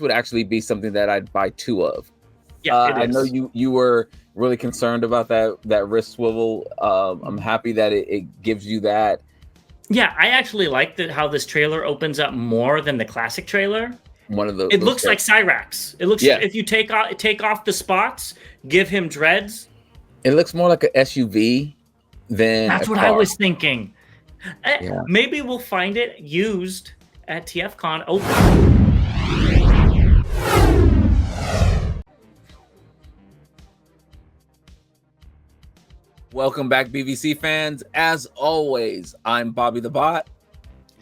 would actually be something that I'd buy two of. Yeah, it is. I know you were really concerned about that wrist swivel. I'm happy that it gives you that. Yeah, I actually like how this trailer opens up more than the classic trailer. One of It looks like Cyrax. It looks if you take off the spots, give him dreads. It looks more like an SUV than that's a what car. I was thinking. Yeah. Maybe we'll find it used at TFCon open. Welcome back, BVC fans. As always, I'm Bobby the Bot.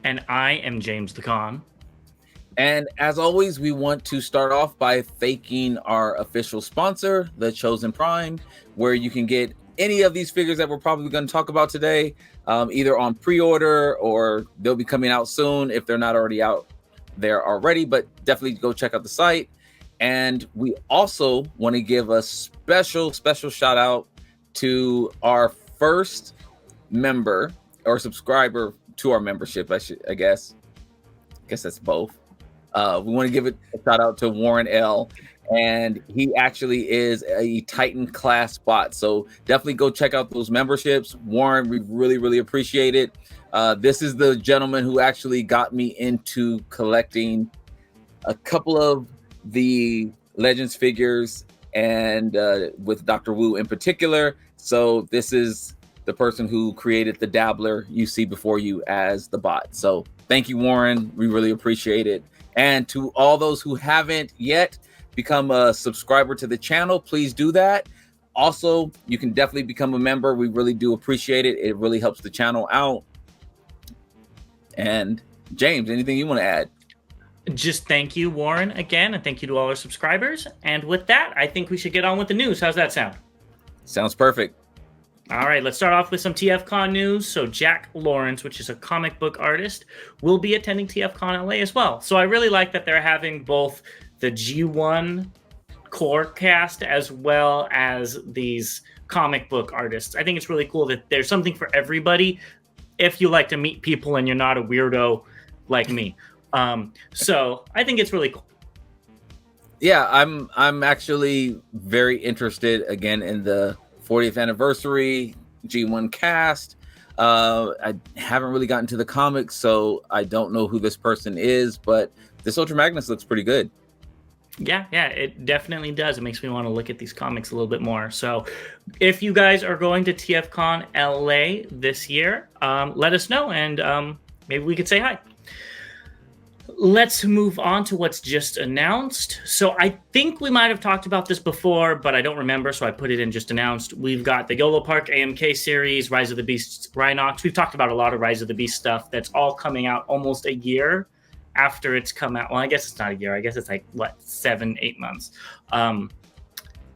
And I am James the Con. And as always, we want to start off by thanking our official sponsor, The Chosen Prime, where you can get any of these figures that we're probably going to talk about today, either on pre-order or they'll be coming out soon if they're not already out there already, but definitely go check out the site. And we also want to give a special shout out to our first member or subscriber to our membership. I guess that's both. We want to give it a shout out to Warren L. And he actually is a Titan class bot. So definitely go check out those memberships. Warren, we really appreciate it. This is the gentleman who actually got me into collecting a couple of the Legends figures and with Dr. Wu in particular. So this is the person who created the dabbler you see before you as the bot. So thank you, Warren. We really appreciate it. And to all those who haven't yet become a subscriber to the channel, please do that. Also, you can definitely become a member. We really do appreciate it. It really helps the channel out. And James, anything you want to add? Just thank you, Warren, again, and thank you to all our subscribers. And with that, I think we should get on with the news. How's that sound? Sounds perfect. All right, let's start off with some TFCon news. So Jack Lawrence, which is a comic book artist, will be attending TFCon LA as well. So I really like that they're having both the G1 core cast as well as these comic book artists. I think it's really cool that there's something for everybody if you like to meet people and you're not a weirdo like me. So I think it's really cool. Yeah, I'm actually very interested again in the 40th anniversary G1 cast. I haven't really gotten to the comics, so I don't know who this person is, but this Ultra Magnus looks pretty good. Yeah, it definitely does. It makes me want to look at these comics a little bit more. So if you guys are going to TFCon LA this year, let us know, and maybe we could say hi. Let's move on to what's just announced. So I think we might have talked about this before, but I don't remember, so I put it in just announced. We've got the YOLO Park AMK series, Rise of the Beasts Rhinox. We've talked about a lot of Rise of the Beast stuff that's all coming out almost a year after it's come out. Well, I guess it's not a year. I guess it's like, 7-8 months.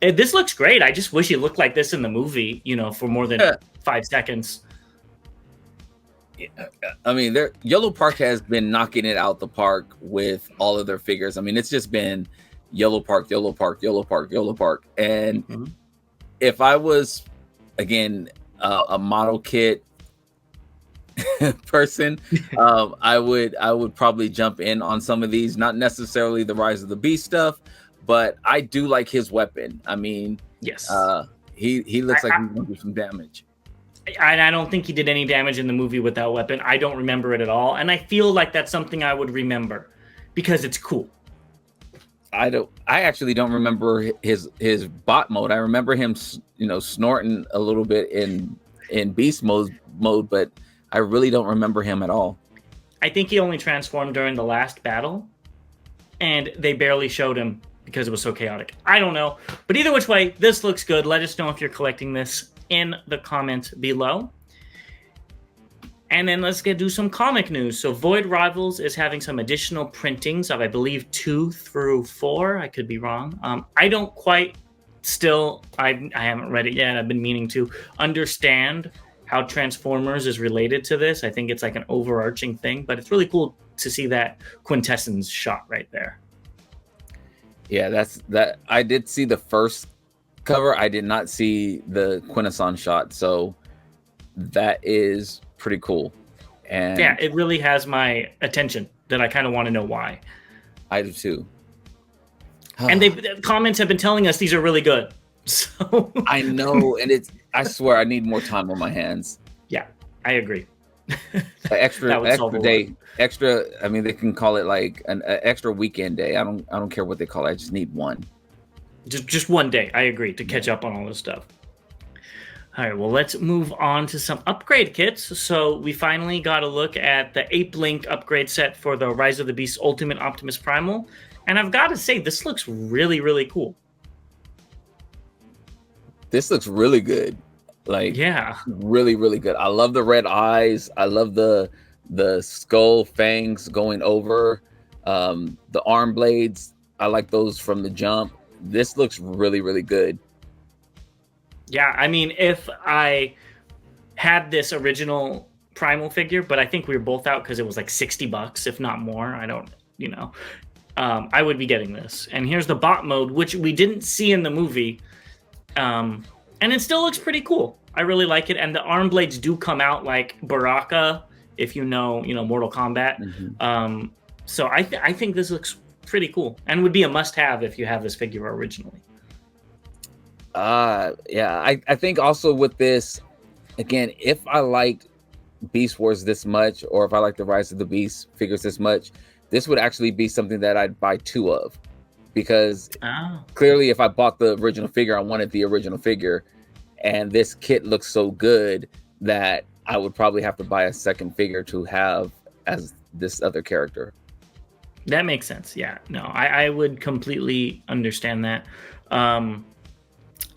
This looks great. I just wish it looked like this in the movie, for more than 5 seconds. I mean, YOLO Park has been knocking it out the park with all of their figures. I mean, it's just been YOLO Park. And if I was, again, a model kit person, I would probably jump in on some of these. Not necessarily the Rise of the Beast stuff, but I do like his weapon. I mean, yes, he looks like he's going to do some damage. I don't think he did any damage in the movie with that weapon. I don't remember it at all. And I feel like that's something I would remember because it's cool. I actually don't remember his bot mode. I remember him, snorting a little bit in beast mode, but I really don't remember him at all. I think he only transformed during the last battle, and they barely showed him because it was so chaotic. I don't know. But either which way, this looks good. Let us know if you're collecting this in the comments below. And then let's do some comic news. So Void Rivals is having some additional printings of, I believe, 2 through 4. I could be wrong. I don't quite I haven't read it yet. I've been meaning to understand how Transformers is related to this. I think it's like an overarching thing, but it's really cool to see that quintessence shot right there. Yeah, that. I did see the first cover. I did not see the quintessence shot, so that is pretty cool. And yeah, it really has my attention that I kind of want to know why. I do too. And the comments have been telling us these are really good. So I know, and I swear I need more time on my hands. Yeah, I agree. Extra day, extra. I mean, they can call it like an extra weekend day. I don't care what they call it. I just need one. Just one day. I agree, to catch up on all this stuff. All right, well, let's move on to some upgrade kits. So we finally got a look at the Ape Link upgrade set for the Rise of the Beast Ultimate Optimus Primal. And I've got to say, this looks really, really cool. This looks really good. Like, yeah, really, really good. I love the red eyes. I love the skull fangs going over. The arm blades, I like those from the jump. This looks really, really good. Yeah, I mean, if I had this original Primal figure, but I think we were both out because it was like $60, if not more. I don't, I would be getting this. And here's the bot mode, which we didn't see in the movie. And it still looks pretty cool. I really like it. And the arm blades do come out like Baraka, if you know Mortal Kombat. Mm-hmm. So I think this looks pretty cool and would be a must-have if you have this figure originally. Yeah, I think also with this, again, if I liked Beast Wars this much, or if I like the Rise of the Beast figures this much, this would actually be something that I'd buy 2 of, because clearly if I bought the original figure, I wanted the original figure, and this kit looks so good that I would probably have to buy a second figure to have as this other character. That makes sense. Yeah, no, I would completely understand that.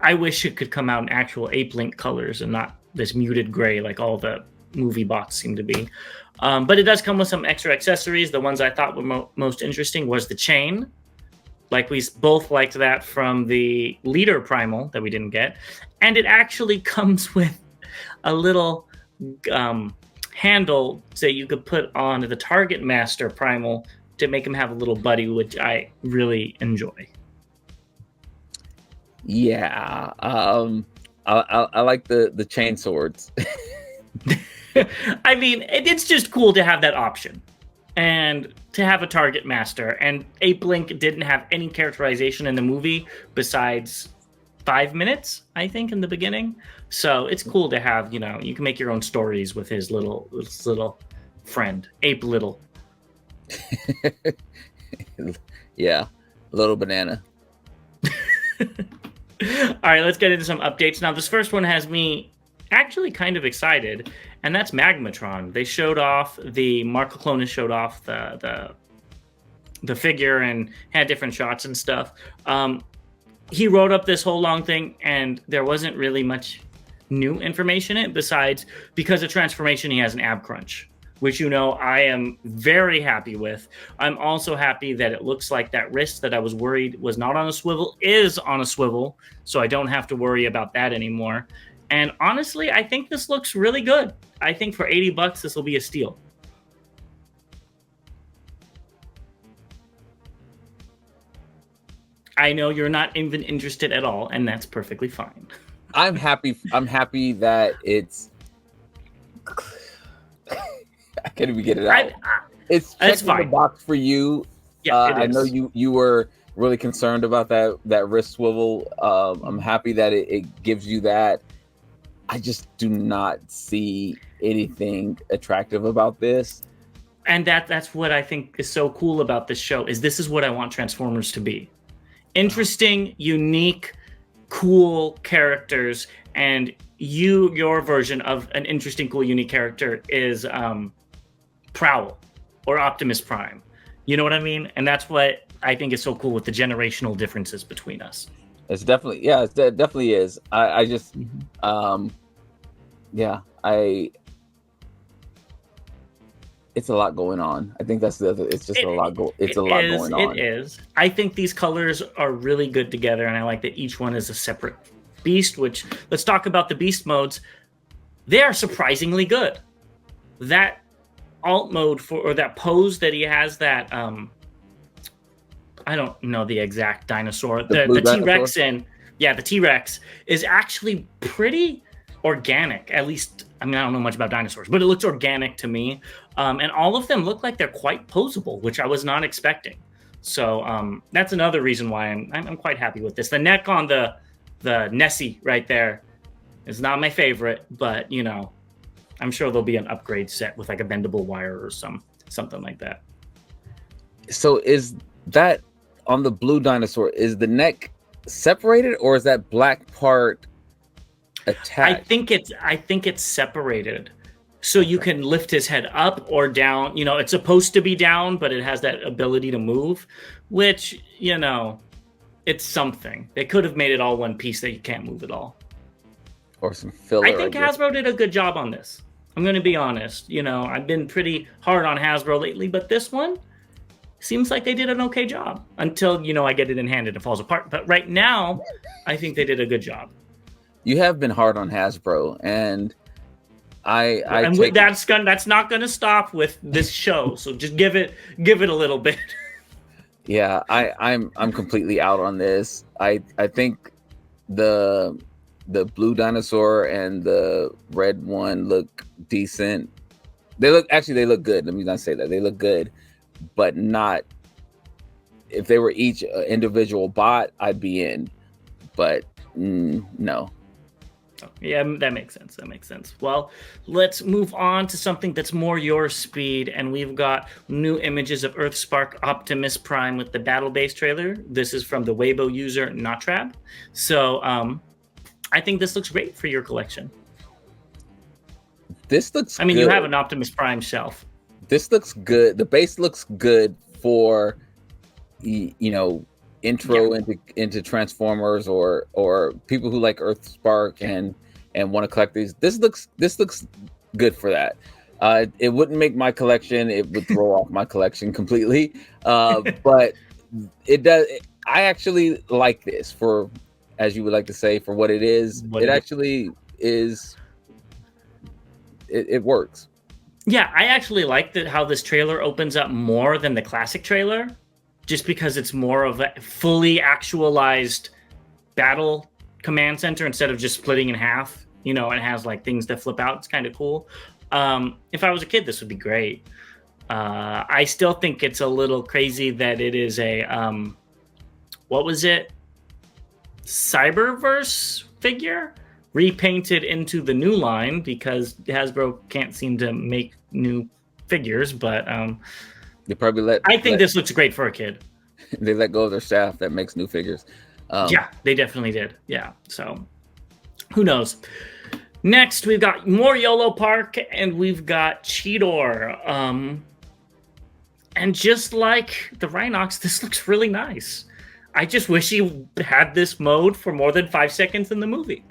I wish it could come out in actual Ape Link colors and not this muted gray like all the movie bots seem to be. But it does come with some extra accessories. The ones I thought were most interesting was the chain. Like, we both liked that from the Leader Primal that we didn't get. And it actually comes with a little handle that you could put on the Target Master Primal to make him have a little buddy, which I really enjoy. Yeah, I like the chain swords. I mean, it's just cool to have that option and to have a Target Master. And Ape Link didn't have any characterization in the movie besides 5 minutes, I think, in the beginning. So it's cool to have, you can make your own stories with his little friend, Ape Little. Yeah, little banana. All right, let's get into some updates. Now, this first one has me actually kind of excited, and that's Magmatron. They showed off, Marco Clonus showed off the figure and had different shots and stuff. He wrote up this whole long thing, and there wasn't really much new information in it besides, because of transformation, he has an ab crunch, which I am very happy with. I'm also happy that it looks like that wrist that I was worried was not on a swivel is on a swivel, so I don't have to worry about that anymore. And honestly, I think this looks really good. I think for $80, this will be a steal. I know you're not even interested at all, and that's perfectly fine. I'm happy that it's... I can't even get it out. It's checking the box for you. Yeah, I know you were really concerned about that wrist swivel. I'm happy that it gives you that. I just do not see anything attractive about this. And that's what I think is so cool about this show, is this is what I want Transformers to be. Interesting, unique, cool characters, and your version of an interesting, cool, unique character is Prowl or Optimus Prime. You know what I mean? And that's what I think is so cool with the generational differences between us. It's definitely, yeah, it definitely is. I just, yeah, it's a lot going on. I think that's the other, it's just a lot going on. It is. I think these colors are really good together, and I like that each one is a separate beast, which, let's talk about the beast modes. They are surprisingly good. That alt mode or that pose that he has, that I don't know the exact dinosaur, the T-Rex in, the T-Rex is actually pretty organic. At least, I mean, I don't know much about dinosaurs, but it looks organic to me. And all of them look like they're quite poseable, which I was not expecting. So that's another reason why I'm quite happy with this. The neck on the Nessie right there is not my favorite, but you know, I'm sure there'll be an upgrade set with like a bendable wire or something like that. So is that on the blue dinosaur? Is the neck separated, or is that black part attached? I think it's separated. So you can lift his head up or down. You know, it's supposed to be down, but it has that ability to move, which, you know, it's something. They could have made it all one piece that you can't move at all. Or some filler. I think Hasbro did a good job on this. I'm going to be honest. You know, I've been pretty hard on Hasbro lately, but this one seems like they did an okay job until, you know, I get it in hand and it falls apart. But right now, I think they did a good job. You have been hard on Hasbro, and that's not going to stop with this show. So just give it a little bit. Yeah, I'm completely out on this. I think the blue dinosaur and the red one look decent. They look good. Let me not say that. They look good, but not if they were each individual bot, I'd be in. But no. Yeah, that makes sense. Well, let's move on to something that's more your speed, and we've got new images of Earthspark Optimus Prime with the battle base trailer. This is from the Weibo user Notrab. So I think this looks great for your collection. This looks I mean, good. You have an Optimus Prime shelf. This looks good. The base looks good for, you know, intro into Transformers or people who like Earthspark and want to collect these. This looks good for that. It wouldn't make my collection. It would throw off my collection completely. But it does. I actually like this for, as you would like to say, for what it is. Actually is. It works. Yeah, I actually like how this trailer opens up more than the classic trailer, just because it's more of a fully actualized battle command center instead of just splitting in half. You know, it has like things that flip out. It's kind of cool. If I was a kid, this would be great. I still think it's a little crazy that it is a what was it? Cyberverse figure repainted into the new line, because Hasbro can't seem to make new figures, but they probably I think this looks great for a kid. They let go of their staff that makes new figures. Yeah, they definitely did. Yeah, so who knows? Next, we've got more YOLO Park, and we've got Cheetor. And just like the Rhinox, this looks really nice. I just wish he had this mode for more than 5 seconds in the movie.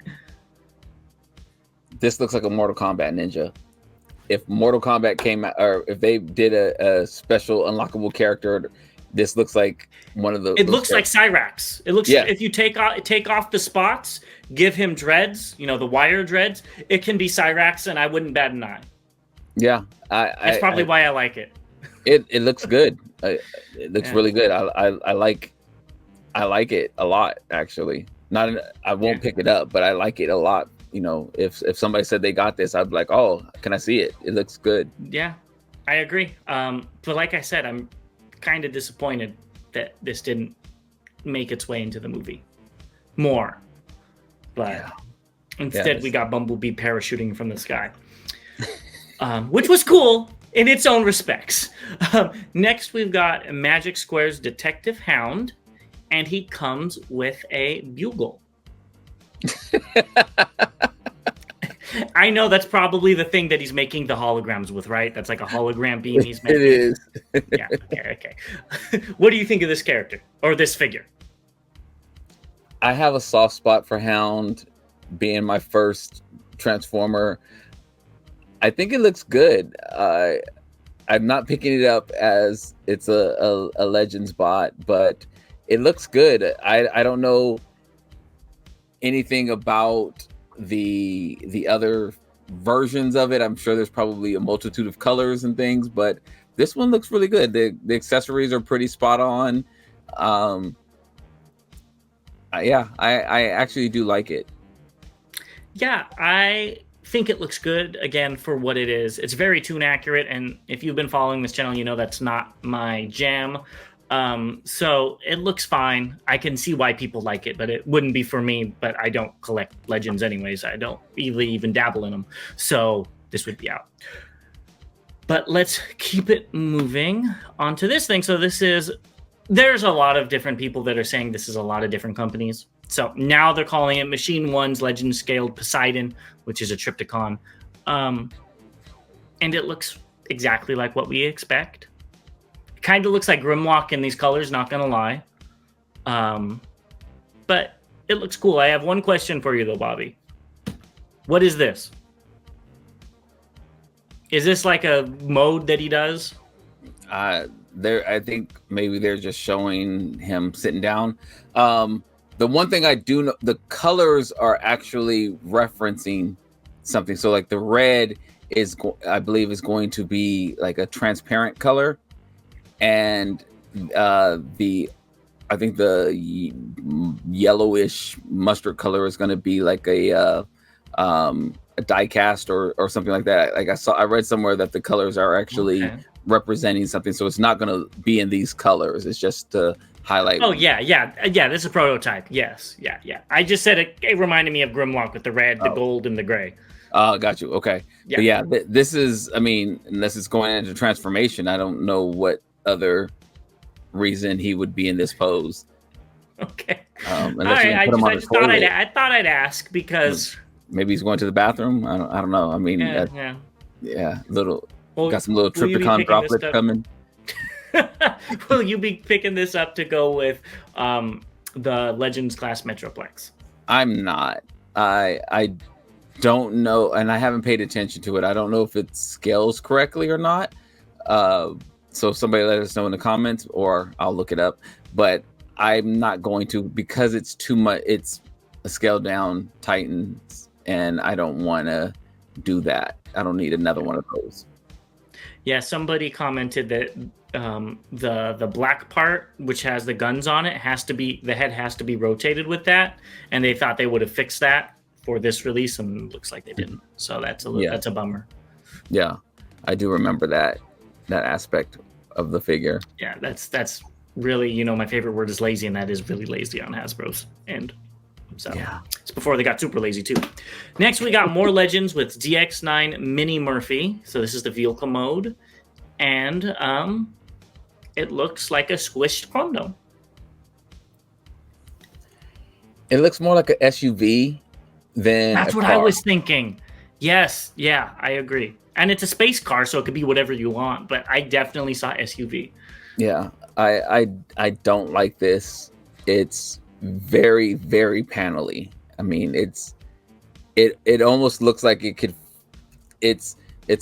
This looks like a Mortal Kombat ninja. If Mortal Kombat came out, or if they did a special unlockable character, this looks like one of the. It looks like Cyrax. It looks if you take off the spots, give him dreads, you know, the wire dreads, it can be Cyrax, and I wouldn't bat an eye. Yeah, that's probably why I like it. It looks good. It looks really good. I like it a lot, actually. I won't pick it up, but I like it a lot. You know, if somebody said they got this, I'd be like, oh, can I see it? It looks good. Yeah, I agree. But like I said, I'm kind of disappointed that this didn't make its way into the movie more. But instead, we got Bumblebee parachuting from the sky, which was cool in its own respects. Next, we've got Magic Square's Detective Hound, and he comes with a bugle. I know that's probably the thing that he's making the holograms with, right? That's like a hologram beam he's making. It is. Yeah, okay. What do you think of this character or this figure? I have a soft spot for Hound, being my first Transformer. I think it looks good. I'm not picking it up as it's a Legends bot, but it looks good. I don't know anything about the other versions of it. I'm sure there's probably a multitude of colors and things, but this one looks really good. The accessories are pretty spot on. I actually do like it. Yeah, I think it looks good, again, for what it is. It's very toon accurate, and if you've been following this channel, you know that's not my jam. So it looks fine. I can see why people like it, but it wouldn't be for me. But I don't collect Legends anyways. I don't really even dabble in them. So this would be out. But let's keep it moving on to this thing. So there's a lot of different people that are saying this is a lot of different companies. So now they're calling it Machine One's Legend Scaled Poseidon, which is a Trypticon. And it looks exactly like what we expect. It kind of looks like Grimlock in these colors, not going to lie. But it looks cool. I have one question for you, though, Bobby. What is this? Is this like a mode that he does? I think maybe they're just showing him sitting down. The one thing I do know, the colors are actually referencing something. So like the red I believe is going to be like a transparent color, and I think the yellowish mustard color is going to be like a die cast or something like that. Like I read somewhere that the colors are actually representing something, so it's not going to be in these colors. It's just to highlight. Oh yeah. This is a prototype. Yes, yeah. I just said it reminded me of Grimlock with the red, the gold, and the gray. Got you. Okay. Yeah. But yeah, this is. I mean, unless it's going into transformation, I don't know what other reason he would be in this pose. Okay. All right. I thought I'd ask because maybe he's going to the bathroom. I don't know. I mean, little. Got some little Trypticon droplets coming. Will you be picking this up to go with the Legends class Metroplex? I'm not. I don't know, and I haven't paid attention to it. I don't know if it scales correctly or not. So somebody let us know in the comments, or I'll look it up. But I'm not going to, because it's too much. It's a scaled down Titan, and I don't want to do that. I don't need another one of those. Yeah, somebody commented that the black part, which has the guns on it, the head has to be rotated with that, and they thought they would have fixed that for this release, and it looks like they didn't. So that's a bummer. Yeah, I do remember that aspect of the figure. Yeah, that's really, my favorite word is lazy, and that is really lazy on Hasbro's end. So yeah, it's before they got super lazy too. Next, we got more Legends with DX9 Mini Murphy. So this is the vehicle mode, and it looks like a squished Chrome Dome. It looks more like an SUV than. That's what I was thinking. Yes, yeah, I agree. And it's a space car, so it could be whatever you want. But I definitely saw SUV. Yeah, I don't like this. It's very, very panely. I mean, it almost looks like it's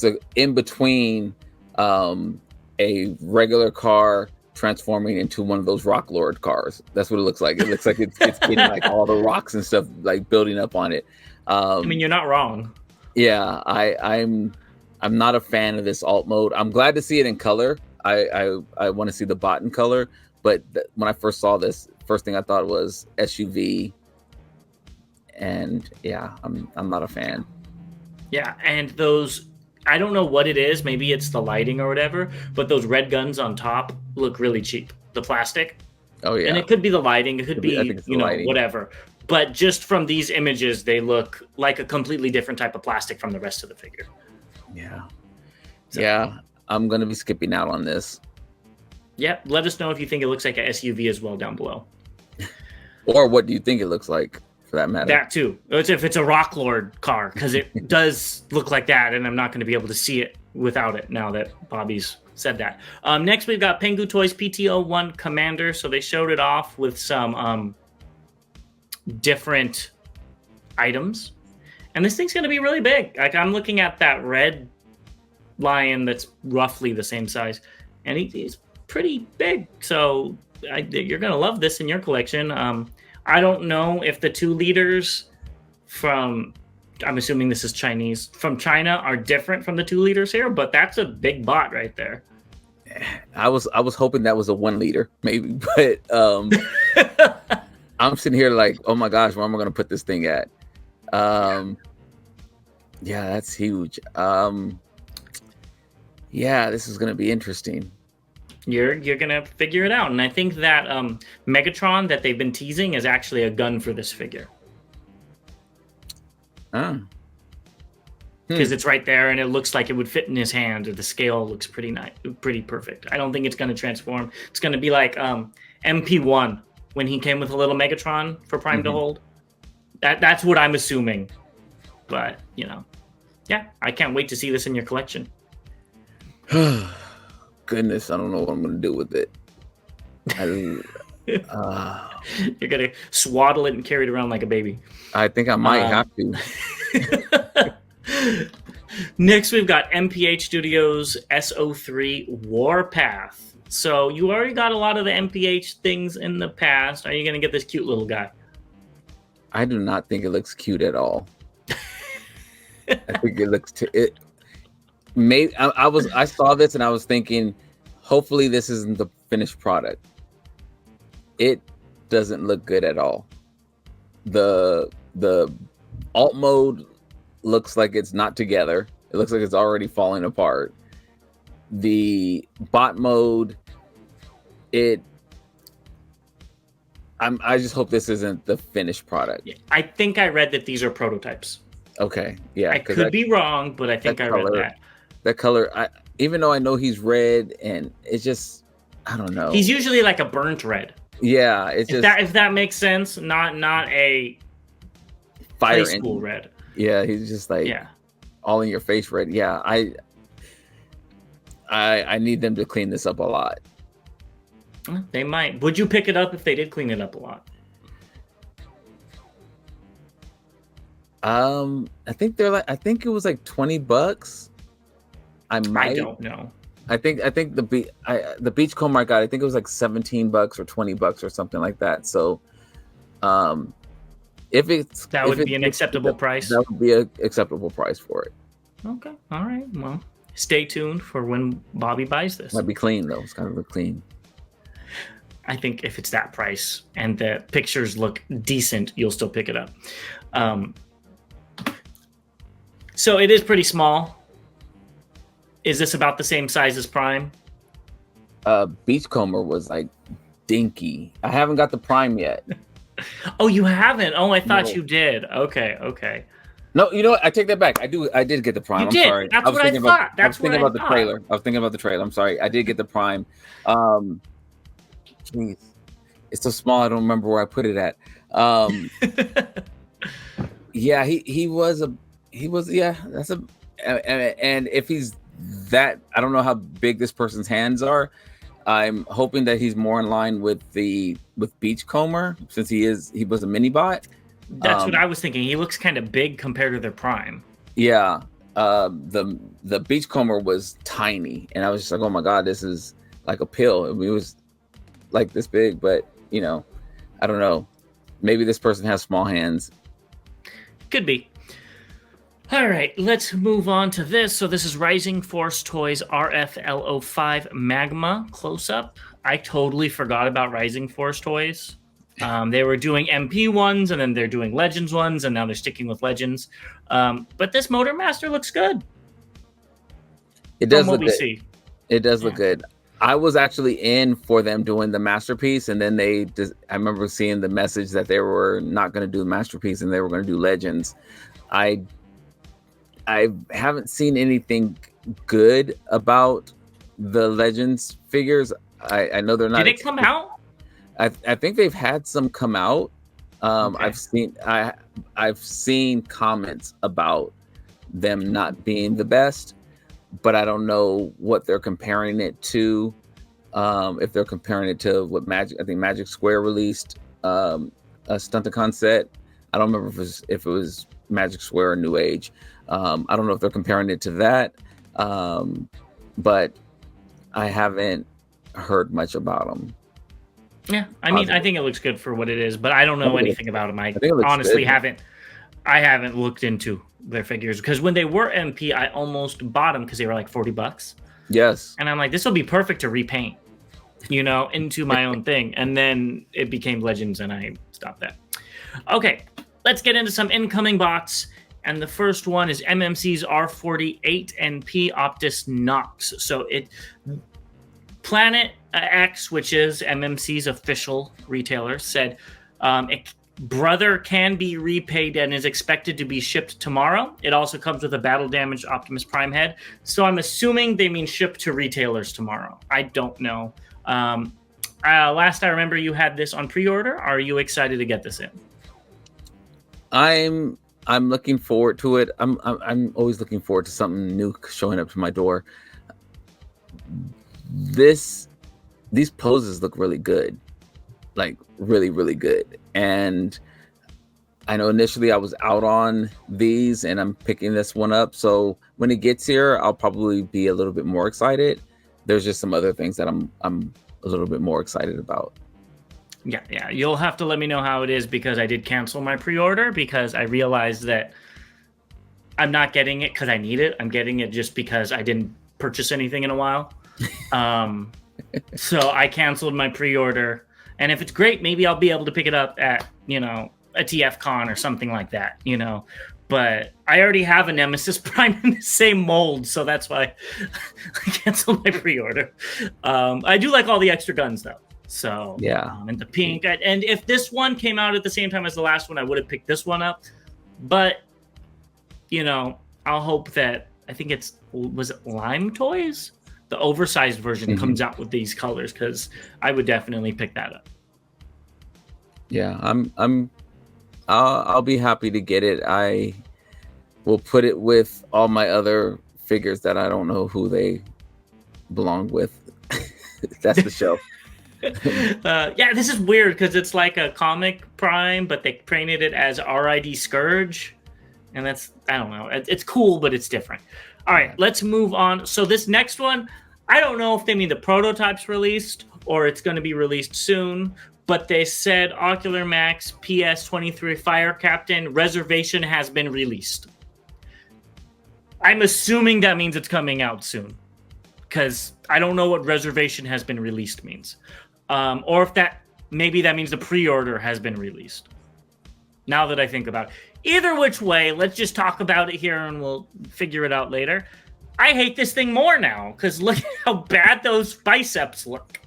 a in between a regular car transforming into one of those Rock Lord cars. That's what it looks like. It looks like it's getting like all the rocks and stuff like building up on it. I mean, you're not wrong. Yeah, I'm not a fan of this alt mode. I'm glad to see it in color. I want to see the bot in color, but when I first saw this, first thing I thought was SUV, and yeah, I'm not a fan. Yeah, and those, I don't know what it is. Maybe it's the lighting or whatever, but those red guns on top look really cheap. The plastic. Oh yeah, and it could be the lighting. It could be whatever. But just from these images, they look like a completely different type of plastic from the rest of the figure. Yeah. So, yeah, I'm going to be skipping out on this. Yeah, let us know if you think it looks like an SUV as well down below. Or what do you think it looks like, for that matter? That too. If it's a Rock Lord car, because it does look like that, and I'm not going to be able to see it without it now that Bobby's said that. Next, we've got Pengu Toys PT-01 Commander. So they showed it off with some different items. And this thing's going to be really big. Like, I'm looking at that red lion that's roughly the same size, and he's pretty big. So you're going to love this in your collection. I don't know if the 2 liters from, I'm assuming this is Chinese, from China are different from the 2 liters here, but that's a big bot right there. I was hoping that was a 1 liter, maybe, but I'm sitting here like, oh my gosh, where am I going to put this thing at? Yeah, that's huge. Yeah, this is going to be interesting. You're gonna figure it out, and I think that Megatron that they've been teasing is actually a gun for this figure. Oh. Because it's right there, and it looks like it would fit in his hand. Or the scale looks pretty nice, pretty perfect. I don't think it's going to transform. It's going to be like MP1 when he came with a little Megatron for Prime to hold. That's what I'm assuming. But yeah, I can't wait to see this in your collection. Goodness, I don't know what I'm going to do with it. You're going to swaddle it and carry it around like a baby. I think I might have to. Next, we've got MPH Studios SO3 Warpath. So you already got a lot of the MPH things in the past. Are you going to get this cute little guy? I do not think it looks cute at all. I think it looks I saw this and I was thinking, hopefully this isn't the finished product. It doesn't look good at all. The alt mode looks like it's not together. It looks like it's already falling apart. The bot mode, I just hope this isn't the finished product. I think I read that these are prototypes. Okay, yeah. I could be wrong, but I think I read that. That color, even though I know he's red, and it's just, I don't know. He's usually like a burnt red. Yeah, it's if that makes sense. Not a fire school red. Yeah, he's just like all in your face red. Yeah, I need them to clean this up a lot. They might. Would you pick it up if they did clean it up a lot? I think it was like $20. I don't know. I think the Beachcomber I got, I think it was like $17 or $20 or something like that. So, if that would be an acceptable price. That would be an acceptable price for it. Okay. All right. Well, stay tuned for when Bobby buys this. Might be clean though. It's kind of look clean. I think if it's that price and the pictures look decent, you'll still pick it up. So it is pretty small. Is this about the same size as Prime? Beachcomber was like dinky. I haven't got the Prime yet. Oh, you haven't? Oh, I thought you did. Okay. No, you know what? I take that back. I did get the Prime. You did. I'm sorry. That's what I thought. I was thinking about the trailer. I was thinking about the trailer. I'm sorry. I did get the Prime. Jeez. It's so small I don't remember where I put it at. Yeah, he was that's and if he's that, I don't know how big this person's hands are. I'm hoping that he's more in line with Beachcomber, since he was a mini bot. That's what I was thinking. He looks kind of big compared to their Prime. Yeah. The Beachcomber was tiny, and I was just like, oh my god, this is like a pill. I mean, it was like this big, but I don't know. Maybe this person has small hands. Could be. All right, let's move on to this. So this is Rising Force Toys RFL05 Magma close-up. I totally forgot about Rising Force Toys. They were doing MP ones, and then they're doing Legends ones, and now they're sticking with Legends. But this Motor Master looks good. It does look good. It does look good. I was actually in for them doing the Masterpiece, and then I remember seeing the message that they were not going to do the Masterpiece and they were going to do Legends. I haven't seen anything good about the Legends figures. I know they're not. Did it come out? I think they've had some come out. Okay. I've seen comments about them not being the best, but I don't know what they're comparing it to. If they're comparing it to what I think Magic Square released a Stunticon set. I don't remember if it was Magic Square or New Age. I don't know if they're comparing it to that, but I haven't heard much about them. Yeah, I mean, I think it looks good for what it is, but I don't know anything about them. I honestly haven't looked into their figures, because when they were MP, I almost bought them because they were like $40. Yes. And I'm like, this will be perfect to repaint, into my own thing. And then it became Legends, and I stopped that. Okay, let's get into some incoming bots. And the first one is MMC's R48 NP Optus Nox. So Planet X, which is MMC's official retailer, said Brother can be repaid and is expected to be shipped tomorrow. It also comes with a battle damaged Optimus Prime head. So I'm assuming they mean shipped to retailers tomorrow. I don't know. Last I remember, you had this on pre-order. Are you excited to get this in? I'm looking forward to it. I'm always looking forward to something new showing up to my door. These poses look really good, like really, really good. And I know initially I was out on these, and I'm picking this one up. So when it gets here, I'll probably be a little bit more excited. There's just some other things that I'm a little bit more excited about. Yeah. You'll have to let me know how it is, because I did cancel my pre-order because I realized that I'm not getting it because I need it. I'm getting it just because I didn't purchase anything in a while. So I canceled my pre-order. And if it's great, maybe I'll be able to pick it up at, a TF Con or something like that, But I already have a Nemesis Prime in the same mold, so that's why I canceled my pre-order. I do like all the extra guns, though. So, yeah. And the pink. And if this one came out at the same time as the last one, I would have picked this one up. But, I'll hope that, I think was it Lime Toys? The oversized version comes out with these colors, because I would definitely pick that up. Yeah, I'll be happy to get it. I will put it with all my other figures that I don't know who they belong with. That's the show. Yeah, this is weird because it's like a comic Prime, but they painted it as RID Scourge. And that's, I don't know. It's cool, but it's different. All right, let's move on. So this next one, I don't know if they mean the prototype's released or it's going to be released soon, but they said Ocular Max PS23 Fire Captain reservation has been released. I'm assuming that means it's coming out soon, because I don't know what reservation has been released means. Or if maybe that means the pre-order has been released. Now that I think about it. Either which way, let's just talk about it here and we'll figure it out later. I hate this thing more now, because look at how bad those biceps look.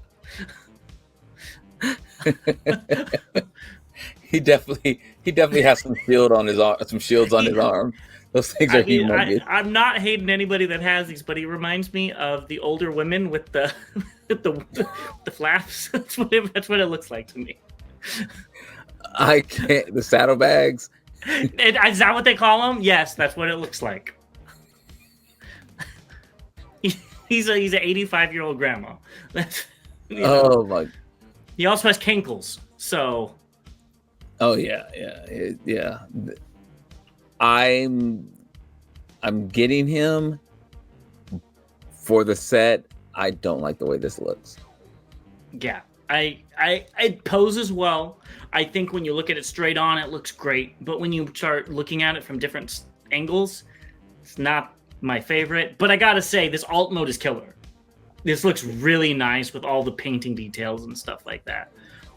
He definitely has some shield on his arm, some shields on his arm. Those things are humongous. I'm not hating anybody that has these, but he reminds me of the older women with the the flaps. That's what it looks like to me. I can't. The saddlebags. Is that what they call them? Yes, that's what it looks like. He's an 85-year-old grandma. Oh my! He also has kinkles. So. Oh yeah. I'm getting him for the set. I don't like the way this looks. Yeah, it poses well. I think when you look at it straight on, it looks great. But when you start looking at it from different angles, it's not my favorite. But I gotta say, this alt mode is killer. This looks really nice with all the painting details and stuff like that.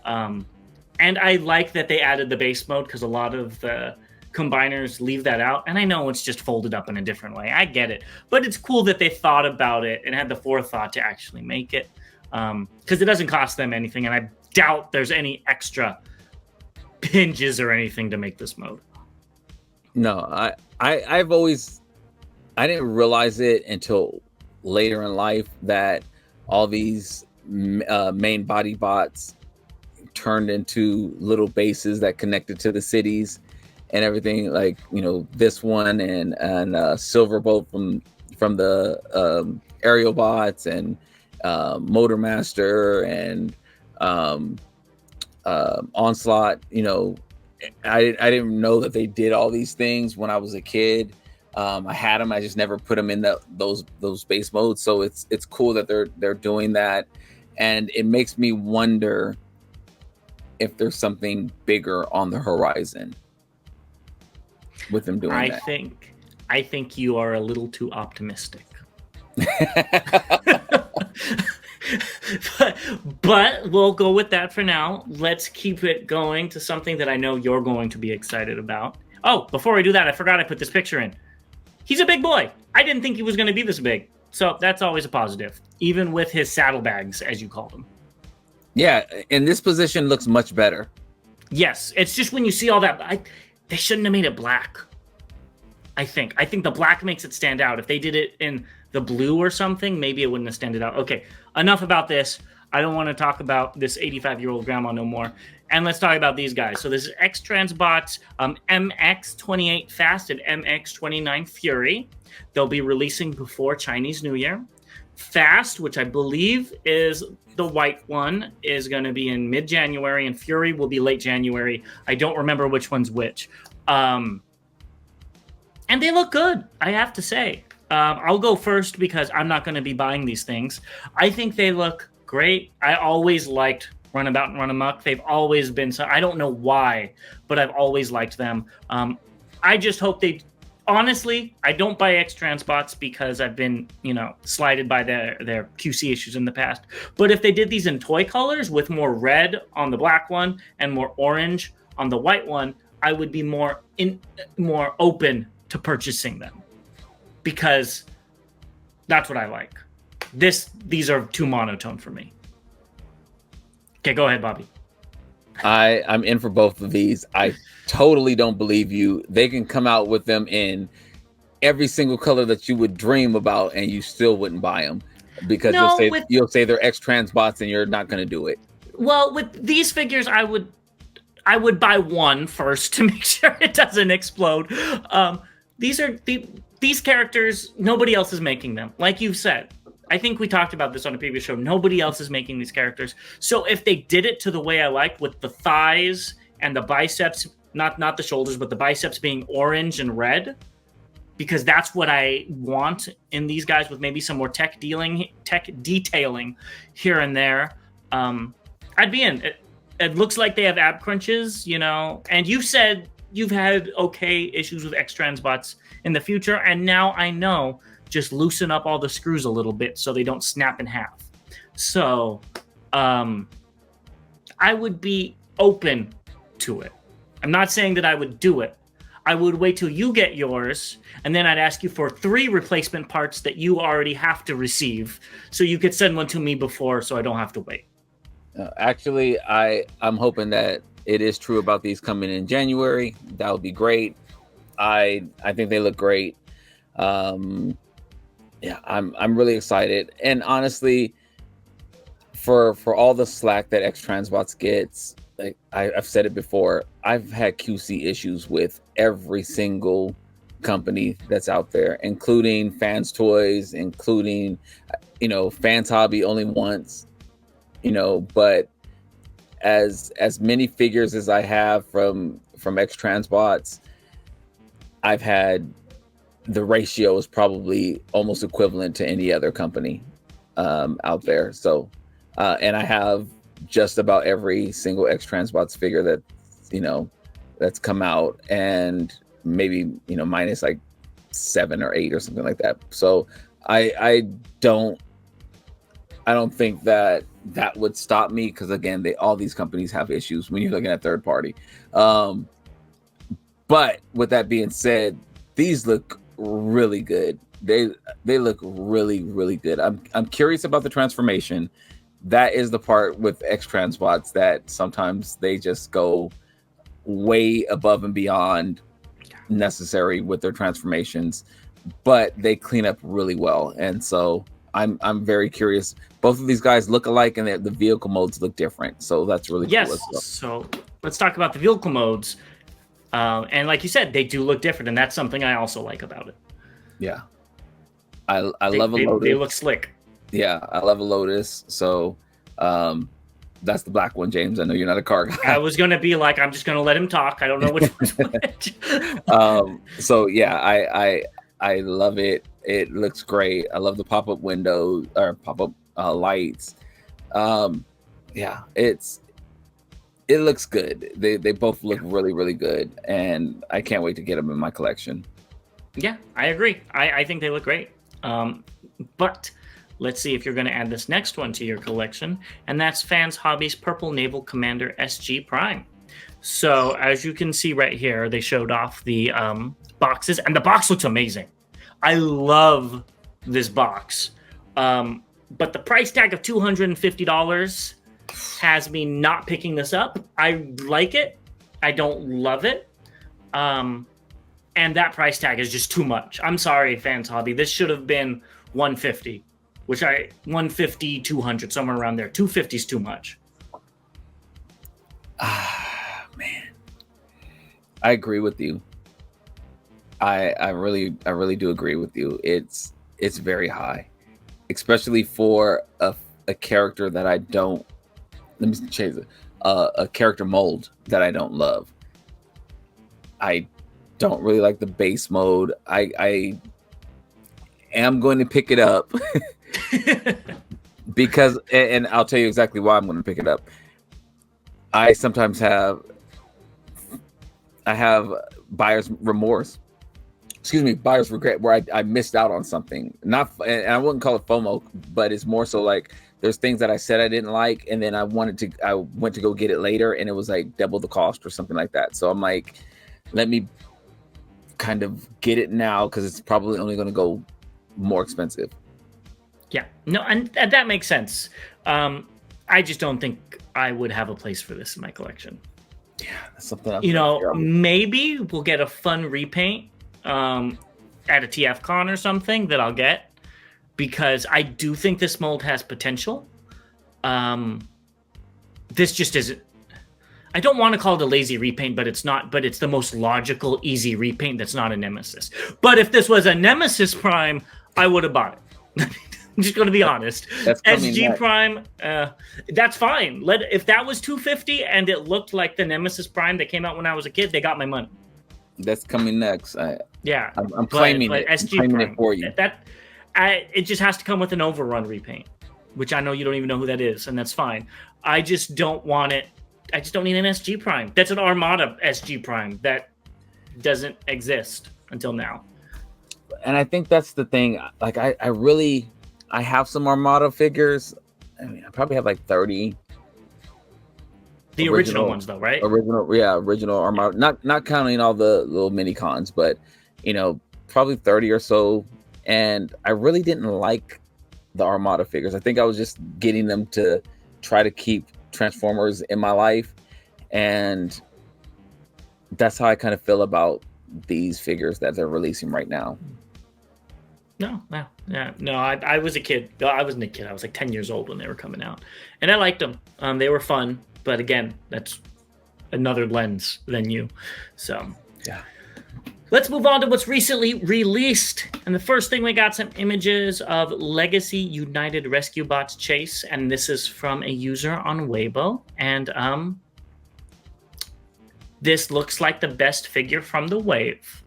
And I like that they added the base mode, because a lot of the combiners leave that out. And I know it's just folded up in a different way. I get it. But it's cool that they thought about it and had the forethought to actually make it. Because it doesn't cost them anything. And I doubt there's any extra hinges or anything to make this mode. No, I didn't realize it until later in life that all these main body bots turned into little bases that connected to the cities and everything, like this one and Silverbolt from the aerial bots and Motor Master and Onslaught. I didn't know that they did all these things when I was a kid. I had them, I just never put them in those base modes. So it's cool that they're doing that, and it makes me wonder if there's something bigger on the horizon with them doing that. I think you are a little too optimistic. but we'll go with that for now. Let's keep it going to something that I know you're going to be excited about. Oh, before we do that, I forgot I put this picture in. He's a big boy. I didn't think he was going to be this big. So that's always a positive, even with his saddlebags, as you call them. Yeah, and this position looks much better. Yes, it's just when you see all that, they shouldn't have made it black. I think the black makes it stand out. If they did it in the blue or something, maybe it wouldn't have standed out. Okay, enough about this. I don't want to talk about this 85-year-old grandma no more. And let's talk about these guys. So this is Xtransbots MX28 Fast and MX29 Fury. They'll be releasing before Chinese New Year. Fast, which I believe is the white one, is going to be in mid-January, and Fury will be late January. I don't remember which one's which. And they look good, I have to say. I'll go first because I'm not going to be buying these things. I think they look great. I always liked Runabout and Runamuck. They've always been so. I don't know why, but I've always liked them. I just hope they. Honestly, I don't buy Xtransbots because I've been, slighted by their QC issues in the past. But if they did these in toy colors with more red on the black one and more orange on the white one, I would be more open to purchasing them because that's what I like. These are too monotone for me. Okay, go ahead, Bobby. I'm in for both of these. I totally don't believe you. They can come out with them in every single color that you would dream about, and you still wouldn't buy them because you'll say they're Xtransbots, and you're not going to do it. Well, with these figures, I would buy one first to make sure it doesn't explode. These characters, nobody else is making them. Like you've said, I think we talked about this on a previous show. Nobody else is making these characters. So if they did it to the way I like, with the thighs and the biceps, not the shoulders, but the biceps being orange and red, because that's what I want in these guys, with maybe some more tech detailing here and there, I'd be in. It looks like they have ab crunches, and you said you've had okay issues with Xtransbots in the future, and now I know. Just loosen up all the screws a little bit so they don't snap in half. So I would be open to it. I'm not saying that I would do it. I would wait till you get yours, and then I'd ask you for 3 replacement parts that you already have to receive, so you could send one to me before, so I don't have to wait. Actually, I'm hoping that it is true about these coming in January. That would be great. I think they look great. Yeah, I'm really excited, and honestly, for all the slack that Xtransbots gets, like I've said it before, I've had QC issues with every single company that's out there, including Fans Toys, including Fans Hobby only once, but as many figures as I have from Xtransbots, I've had. The ratio is probably almost equivalent to any other company out there. So, and I have just about every single Xtransbots figure that, that's come out, and maybe, minus like 7 or 8 or something like that. So I don't think that would stop me, because again, all these companies have issues when you're looking at third party. But with that being said, these look really good. They look really, really good. I'm curious about the transformation. That is the part with Xtransbots that sometimes they just go way above and beyond necessary with their transformations, but they clean up really well. And so I'm very curious. Both of these guys look alike, and the vehicle modes look different. So that's really cool as well. So let's talk about the vehicle modes. And like you said, they do look different, and that's something I also like about it. Yeah. I love a Lotus. They look slick. Yeah, I love a Lotus. So that's the black one, James. I know you're not a car guy. I was going to be like, I'm just going to let him talk. I don't know which one's which. So yeah, I love it. It looks great. I love the pop-up windows or pop-up lights. Yeah, it looks good. They both look really, really good, and I can't wait to get them in my collection. Yeah, I agree. I think they look great. But let's see if you're going to add this next one to your collection, and that's Fans Hobby's Purple Naval Commander SG Prime. So as you can see right here, they showed off the boxes, and the box looks amazing. I love this box. But the price tag of $250 has me not picking this up. I like it. I don't love it. And that price tag is just too much. I'm sorry, Fans Hobby. This should have been $150, 150, 200, somewhere around there. $250 is too much. Man, I agree with you. I really do agree with you. It's very high, especially for a character that I don't. Let me change it. A character mold that I don't love. I don't really like the base mode. I am going to pick it up because, and I'll tell you exactly why I'm going to pick it up. I sometimes have buyer's remorse. Excuse me, buyer's regret, where I missed out on something. Not, and I wouldn't call it FOMO, but it's more so like there's things that I said I didn't like, and then I went to go get it later, and it was like double the cost or something like that. So I'm like, let me kind of get it now because it's probably only going to go more expensive. Yeah, no, and that makes sense. I just don't think I would have a place for this in my collection. Yeah, that's something else. You know, maybe we'll get a fun repaint at a TF Con or something that I'll get, because I do think this mold has potential. This just isn't. I don't want to call it a lazy repaint, but it's not. But it's the most logical, easy repaint that's not a Nemesis. But if this was a Nemesis Prime, I would have bought it. I'm just going to be honest. SG Prime, that's fine. If that was $250 and it looked like the Nemesis Prime that came out when I was a kid, they got my money. That's coming next. I'm claiming it. SG I'm claiming Prime, it for you. It just has to come with an overrun repaint, which I know you don't even know who that is, and that's fine. I just don't want it. I just don't need an SG Prime. That's an Armada SG Prime that doesn't exist until now. And I think that's the thing. Like, I have some Armada figures. I mean, I probably have like 30. The original ones, though, right? Original Armada. Not counting all the little mini cons, but probably 30 or so. And I really didn't like the Armada figures. I think I was just getting them to try to keep Transformers in my life, and that's how I kind of feel about these figures that they're releasing right now. No. I was a kid. I wasn't a kid. I was like 10 years old when they were coming out, and I liked them. They were fun, but again, that's another lens than you. So yeah. Let's move on to what's recently released. And the first thing, we got some images of Legacy United Rescue Bots Chase, and this is from a user on Weibo. And this looks like the best figure from the wave,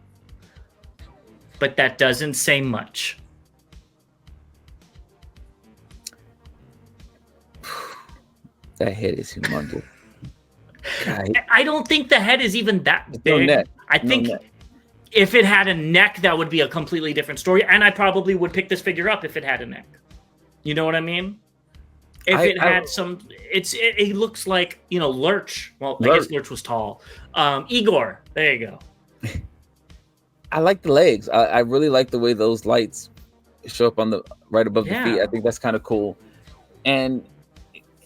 but that doesn't say much. That head is humongous. God. I don't think the head is even that big. I think if it had a neck, that would be a completely different story. And I probably would pick this figure up if it had a neck. You know what I mean? If it had some, it looks like, Lurch. Well, I guess Lurch was tall. Igor, there you go. I like the legs. I really like the way those lights show up on the right above the feet. I think that's kind of cool. And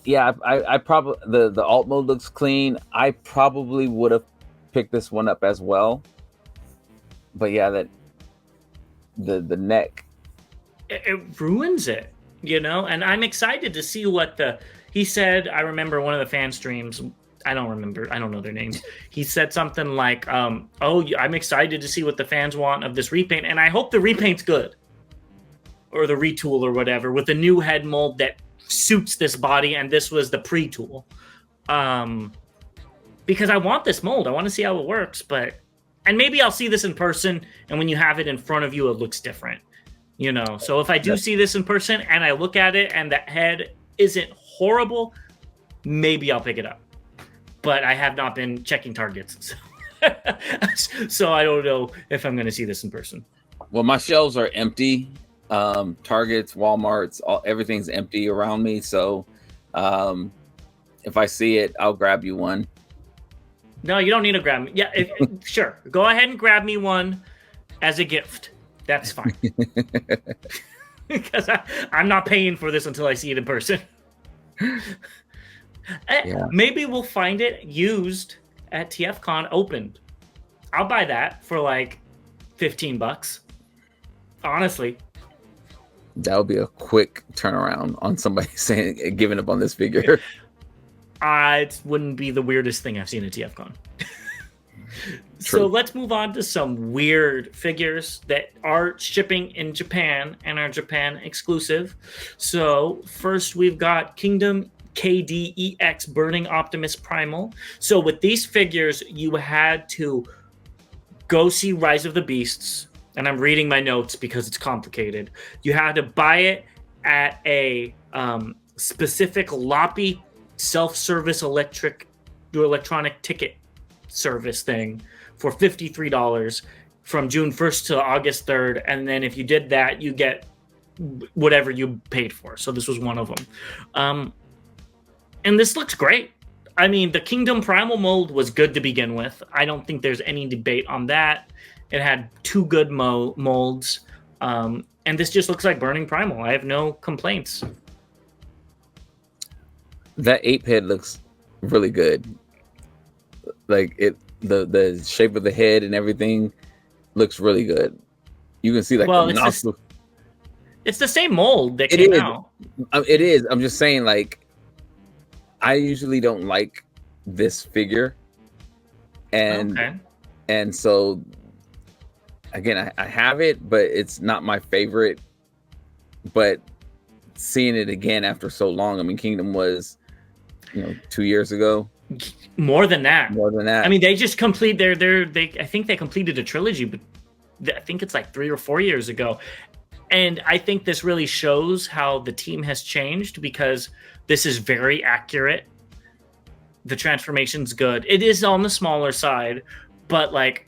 yeah, I probably the alt mode looks clean. I probably would have picked this one up as well. But yeah, that the neck, it ruins it, and I'm excited to see what he said. I remember one of the fan streams. I don't know their names. He said something like, I'm excited to see what the fans want of this repaint, and I hope the repaint's good, or the retool or whatever, with a new head mold that suits this body, and this was the pre-tool. Because I want this mold. I want to see how it works, and maybe I'll see this in person, and when you have it in front of you, it looks different. So if I do see this in person and I look at it and the head isn't horrible, maybe I'll pick it up. But I have not been checking Targets, so I don't know if I'm going to see this in person. Well, my shelves are empty. Targets, Walmarts, everything's empty around me. So if I see it, I'll grab you one. No, you don't need to grab me. Yeah, sure. Go ahead and grab me one as a gift. That's fine. because I'm not paying for this until I see it in person. Yeah. Maybe we'll find it used at TFCon opened. I'll buy that for like $15. Honestly, That would be a quick turnaround on somebody saying giving up on this figure. it wouldn't be the weirdest thing I've seen at TFCon. So let's move on to some weird figures that are shipping in Japan and are Japan exclusive. So first we've got Kingdom KDEX Burning Optimus Primal. So with these figures, you had to go see Rise of the Beasts, and I'm reading my notes because it's complicated. You had to buy it at a specific Loppy self-service electronic ticket service thing for $53 from June 1st to August 3rd. And then if you did that, you get whatever you paid for. So this was one of them. And this looks great. I mean, the Kingdom Primal mold was good to begin with. I don't think there's any debate on that. It had two good molds. And this just looks like Burning Primal. I have no complaints. That ape head looks really good. Like the shape of the head and everything looks really good. You can see like the nostrils. It's the same mold that came out. It is. I'm just saying, like, I usually don't like this figure, and so again, I have it, but it's not my favorite. But seeing it again after so long, I mean, Kingdom was, 2 years ago. More than that. I mean, they just complete I think they completed a trilogy, but I think it's like 3 or 4 years ago. And I think this really shows how the team has changed, because this is very accurate. The transformation's good. It is on the smaller side, but like,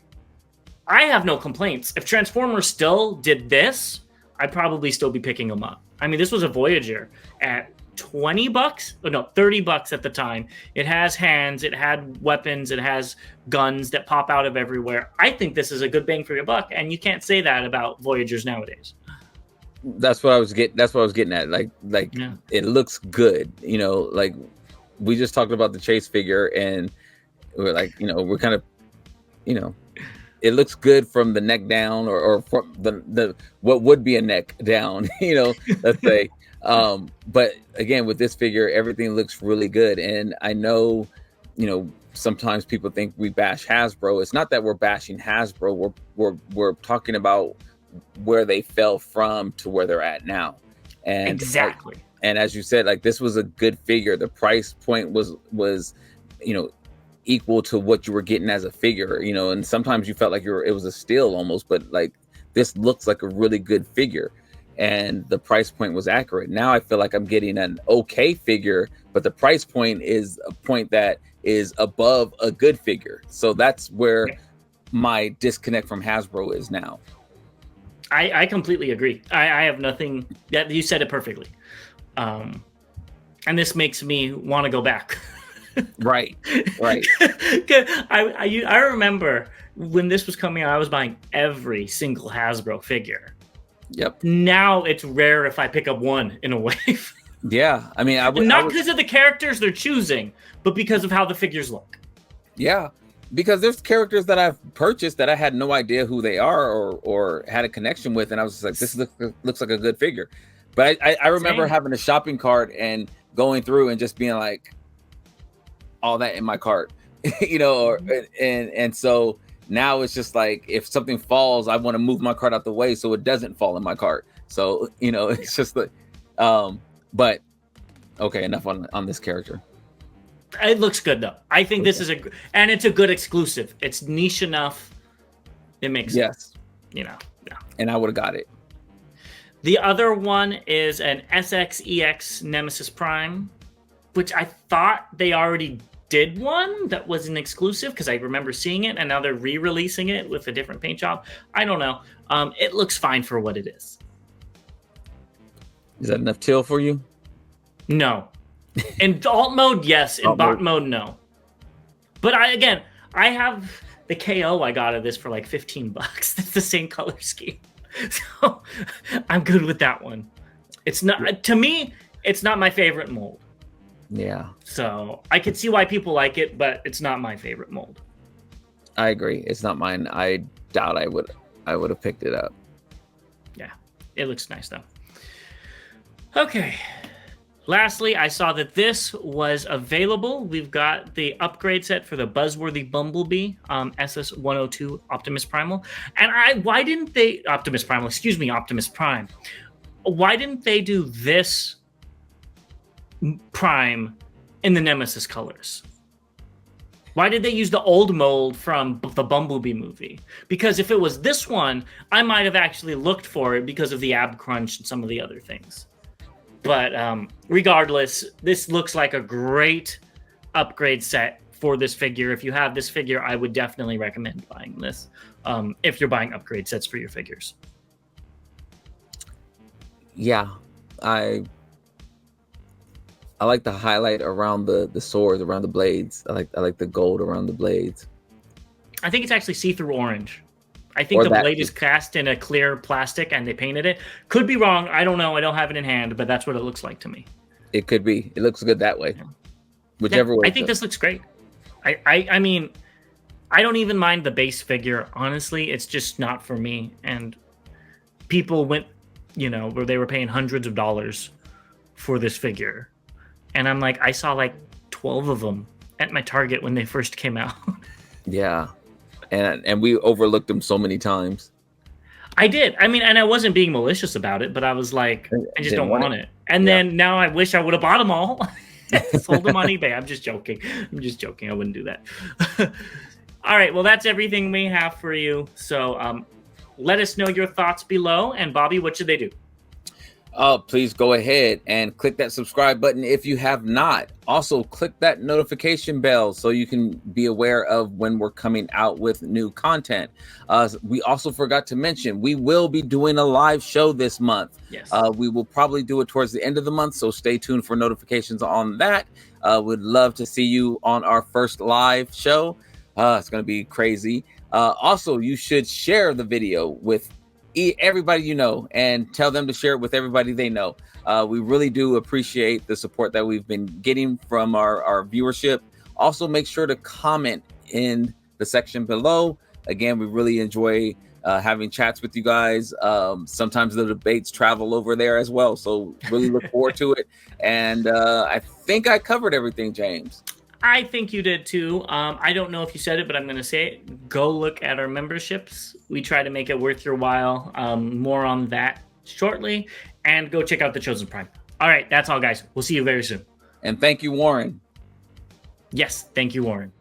I have no complaints. If Transformers still did this, I'd probably still be picking them up. I mean, this was a Voyager at $20. Oh, no, $30 at the time. It has hands, it had weapons, it has guns that pop out of everywhere. I think this is a good bang for your buck, and you can't say that about Voyagers nowadays. That's what I was getting at. Like yeah. It looks good. Like we just talked about the Chase figure, and we're like, we're kind of, it looks good from the neck down, or from the what would be a neck down, let's say. But again, with this figure, everything looks really good. And I know, sometimes people think we bash Hasbro. It's not that we're bashing Hasbro. We're talking about where they fell from to where they're at now. And exactly. And as you said, like, this was a good figure. The price point was, equal to what you were getting as a figure, and sometimes you felt like it was a steal almost, but like, this looks like a really good figure. And the price point was accurate. Now I feel like I'm getting an okay figure, but the price point is a point that is above a good figure. So that's where my disconnect from Hasbro is now. I completely agree. I have nothing. That you said it perfectly. And this makes me want to go back. Right. I remember when this was coming out, I was buying every single Hasbro figure. Yep. Now it's rare if I pick up one in a wave. Yeah, I mean, not because of the characters they're choosing, but because of how the figures look. Yeah, because there's characters that I've purchased that I had no idea who they are or had a connection with, and I was just like, this looks like a good figure. But I remember having a shopping cart and going through and just being like, all that in my cart, and so now it's just like, if something falls, I want to move my cart out the way so it doesn't fall in my cart. So, it's just like, but okay, enough on this character. It looks good though. I think this is and it's a good exclusive. It's niche enough. It makes sense. Yeah. And I would have got it. The other one is an SXEX Nemesis Prime, which I thought they already did one that was an exclusive, because I remember seeing it, and now they're re-releasing it with a different paint job. I don't know. It looks fine for what it is. Is that enough teal for you? No. In alt mode, yes. In bot mode, no. But I have the KO I got of this for like $15. It's the same color scheme. So I'm good with that one. It's not, to me, it's not my favorite mold. Yeah. So I could see why people like it, but it's not my favorite mold. I agree. It's not mine. I doubt I would have picked it up. Yeah, it looks nice though. Okay. Lastly, I saw that this was available. We've got the upgrade set for the Buzzworthy Bumblebee SS-102 Optimus Primal. And why didn't they... Optimus Primal, excuse me, Optimus Prime. Why didn't they do this Prime in the Nemesis colors? Why did they use the old mold from the Bumblebee movie? Because if it was this one, I might have actually looked for it because of the ab crunch and some of the other things. But regardless, this looks like a great upgrade set for this figure. If you have this figure, I would definitely recommend buying this if you're buying upgrade sets for your figures. Yeah, I like the highlight around the swords, around the blades. I like the gold around the blades. I think it's actually see-through orange. I think the blade is cast in a clear plastic and they painted it. Could be wrong. I don't know. I don't have it in hand, but that's what it looks like to me. It could be. It looks good that way. Yeah. Whichever way. I think this looks great. I mean, I don't even mind the base figure. Honestly, it's just not for me. And people went, where they were paying hundreds of dollars for this figure. And I'm like, I saw like 12 of them at my Target when they first came out. Yeah. And we overlooked them so many times. I did. I mean, and I wasn't being malicious about it, but I was like, I just don't want it. And then now I wish I would have bought them all. Sold them on eBay. I'm just joking. I wouldn't do that. All right. Well, that's everything we have for you. So let us know your thoughts below. And Bobby, what should they do? Please go ahead and click that subscribe button if you have not. Also, click that notification bell so you can be aware of when we're coming out with new content. We also forgot to mention, we will be doing a live show this month. Yes. We will probably do it towards the end of the month, so stay tuned for notifications on that. Would love to see you on our first live show. It's going to be crazy. Also, you should share the video with everybody you know and tell them to share it with everybody they know. We really do appreciate the support that we've been getting from our viewership. Also, make sure to comment in the section below. Again, we really enjoy having chats with you guys. Sometimes the debates travel over there as well, so really look forward to it. And I think I covered everything, James. I think you did too. I don't know if you said it, but I'm going to say it. Go look at our memberships. We try to make it worth your while. More on that shortly. And go check out the Chosen Prime. All right, that's all, guys. We'll see you very soon. And thank you, Warren. Yes, thank you, Warren.